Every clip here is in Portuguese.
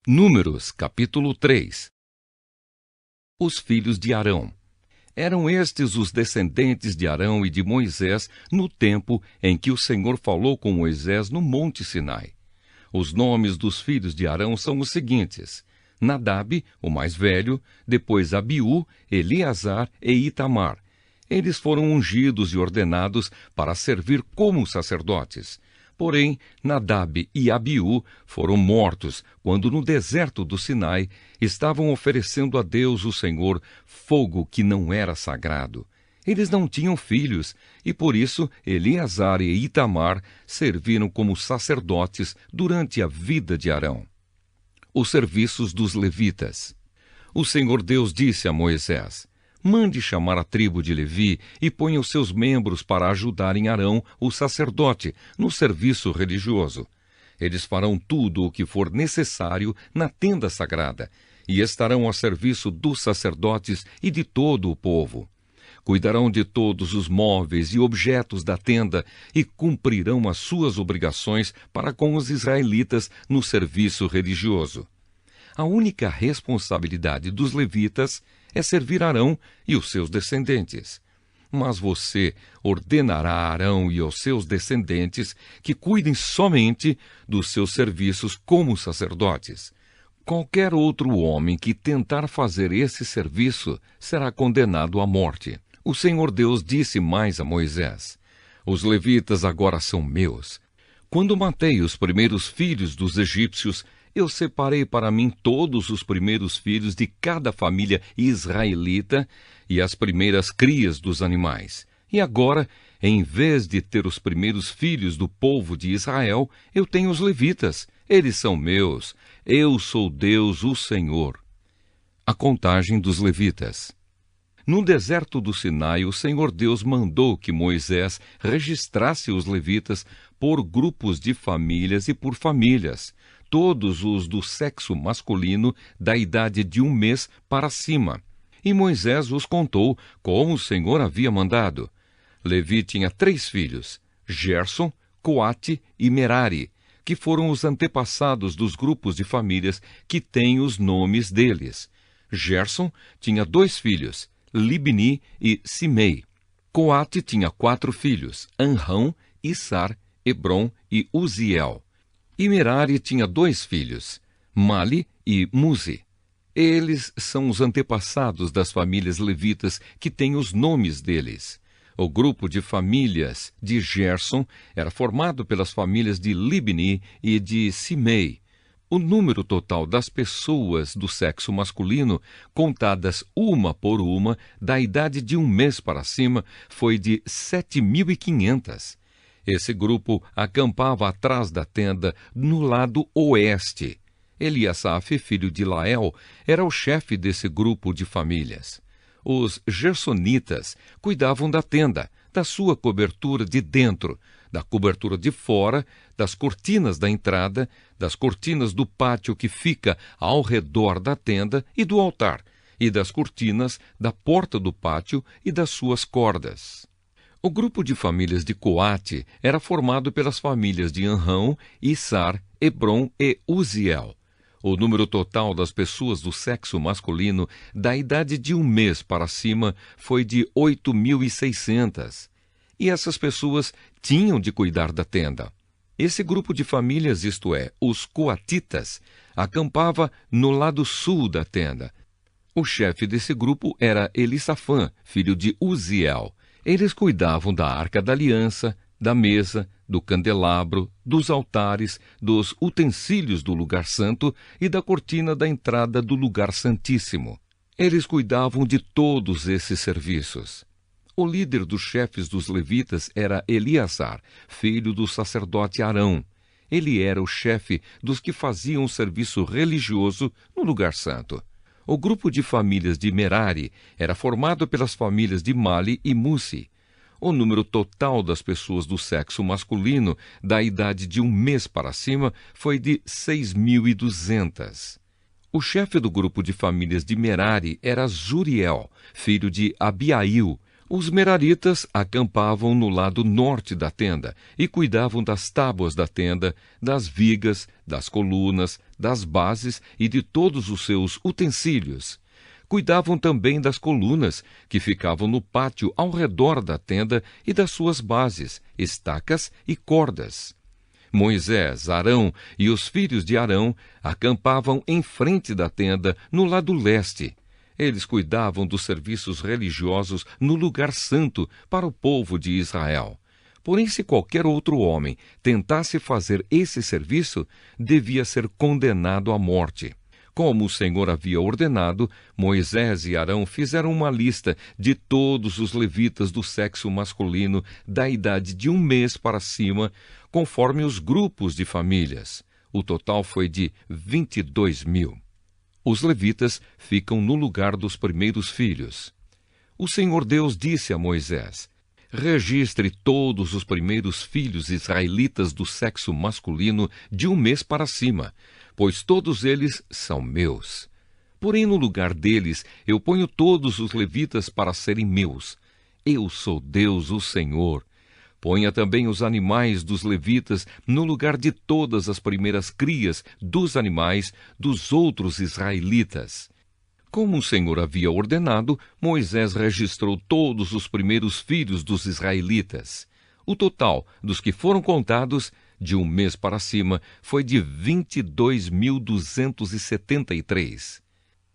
Números, capítulo 3. Os filhos de Arão. Eram estes os descendentes de Arão e de Moisés no tempo em que o Senhor falou com Moisés no Monte Sinai. Os nomes dos filhos de Arão são os seguintes: Nadab, o mais velho, depois Abiú, Eleazar e Itamar. Eles foram ungidos e ordenados para servir como sacerdotes. Porém, Nadab e Abiú foram mortos quando no deserto do Sinai estavam oferecendo a Deus, o Senhor, fogo que não era sagrado. Eles não tinham filhos e, por isso, Eleazar e Itamar serviram como sacerdotes durante a vida de Arão. Os serviços dos levitas. O Senhor Deus disse a Moisés: mande chamar a tribo de Levi e ponha os seus membros para ajudarem Arão, o sacerdote, no serviço religioso. Eles farão tudo o que for necessário na tenda sagrada e estarão a serviço dos sacerdotes e de todo o povo. Cuidarão de todos os móveis e objetos da tenda e cumprirão as suas obrigações para com os israelitas no serviço religioso. A única responsabilidade dos levitas é servir Arão e os seus descendentes. Mas você ordenará a Arão e aos seus descendentes que cuidem somente dos seus serviços como sacerdotes. Qualquer outro homem que tentar fazer esse serviço será condenado à morte. O Senhor Deus disse mais a Moisés: os levitas agora são meus. Quando matei os primeiros filhos dos egípcios, eu separei para mim todos os primeiros filhos de cada família israelita e as primeiras crias dos animais. E agora, em vez de ter os primeiros filhos do povo de Israel, eu tenho os levitas. Eles são meus. Eu sou Deus, o Senhor. A contagem dos levitas. No deserto do Sinai, o Senhor Deus mandou que Moisés registrasse os levitas por grupos de famílias e por famílias, todos os do sexo masculino da idade de 1 mês para cima. E Moisés os contou como o Senhor havia mandado. Levi tinha 3 filhos, Gerson, Coate e Merari, que foram os antepassados dos grupos de famílias que têm os nomes deles. Gerson tinha 2 filhos, Libni e Simei. Coate tinha 4 filhos, Anrão, Issar, Hebron e Uziel. E Merari tinha 2 filhos, Mali e Muzi. Eles são os antepassados das famílias levitas que têm os nomes deles. O grupo de famílias de Gerson era formado pelas famílias de Libni e de Simei. O número total das pessoas do sexo masculino, contadas uma por uma, da idade de 1 mês para cima, foi de 7.500. Esse grupo acampava atrás da tenda, no lado oeste. Eliasaf, filho de Lael, era o chefe desse grupo de famílias. Os gersonitas cuidavam da tenda, da sua cobertura de dentro, da cobertura de fora, das cortinas da entrada, das cortinas do pátio que fica ao redor da tenda e do altar, e das cortinas da porta do pátio e das suas cordas. O grupo de famílias de Coate era formado pelas famílias de Anrão, Issar, Hebron e Uziel. O número total das pessoas do sexo masculino da idade de 1 mês para cima foi de 8.600. E essas pessoas tinham de cuidar da tenda. Esse grupo de famílias, isto é, os coatitas, acampava no lado sul da tenda. O chefe desse grupo era Elisafã, filho de Uziel. Eles cuidavam da arca da aliança, da mesa, do candelabro, dos altares, dos utensílios do lugar santo e da cortina da entrada do lugar santíssimo. Eles cuidavam de todos esses serviços. O líder dos chefes dos levitas era Eleazar, filho do sacerdote Arão. Ele era o chefe dos que faziam o serviço religioso no lugar santo. O grupo de famílias de Merari era formado pelas famílias de Mali e Musi. O número total das pessoas do sexo masculino da idade de 1 mês para cima foi de 6.200. O chefe do grupo de famílias de Merari era Zuriel, filho de Abiail. Os meraritas acampavam no lado norte da tenda e cuidavam das tábuas da tenda, das vigas, das colunas, das bases e de todos os seus utensílios. Cuidavam também das colunas, que ficavam no pátio ao redor da tenda e das suas bases, estacas e cordas. Moisés, Arão e os filhos de Arão acampavam em frente da tenda, no lado leste. Eles cuidavam dos serviços religiosos no lugar santo para o povo de Israel. Porém, se qualquer outro homem tentasse fazer esse serviço, devia ser condenado à morte. Como o Senhor havia ordenado, Moisés e Arão fizeram uma lista de todos os levitas do sexo masculino da idade de 1 mês para cima, conforme os grupos de famílias. O total foi de 22.000. Os levitas ficam no lugar dos primeiros filhos. O Senhor Deus disse a Moisés: registre todos os primeiros filhos israelitas do sexo masculino de 1 mês para cima, pois todos eles são meus. Porém, no lugar deles, eu ponho todos os levitas para serem meus. Eu sou Deus, o Senhor. Ponha também os animais dos levitas no lugar de todas as primeiras crias dos animais dos outros israelitas. Como o Senhor havia ordenado, Moisés registrou todos os primeiros filhos dos israelitas. O total dos que foram contados, de 1 mês para cima, foi de 22.273.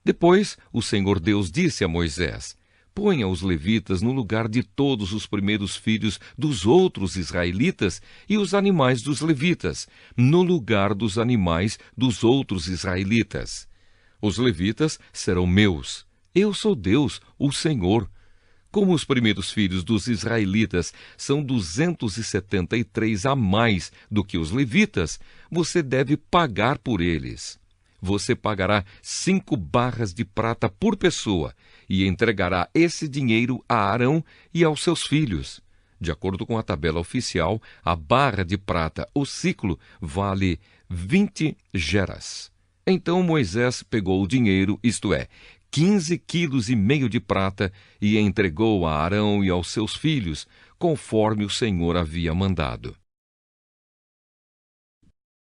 Depois, o Senhor Deus disse a Moisés: ponha os levitas no lugar de todos os primeiros filhos dos outros israelitas e os animais dos levitas, no lugar dos animais dos outros israelitas. Os levitas serão meus. Eu sou Deus, o Senhor. Como os primeiros filhos dos israelitas são 273 a mais do que os levitas, você deve pagar por eles. Você pagará 5 barras de prata por pessoa e entregará esse dinheiro a Arão e aos seus filhos. De acordo com a tabela oficial, a barra de prata, o ciclo, vale 20 geras. Então Moisés pegou o dinheiro, isto é, 15,5 quilos de prata, e entregou a Arão e aos seus filhos, conforme o Senhor havia mandado.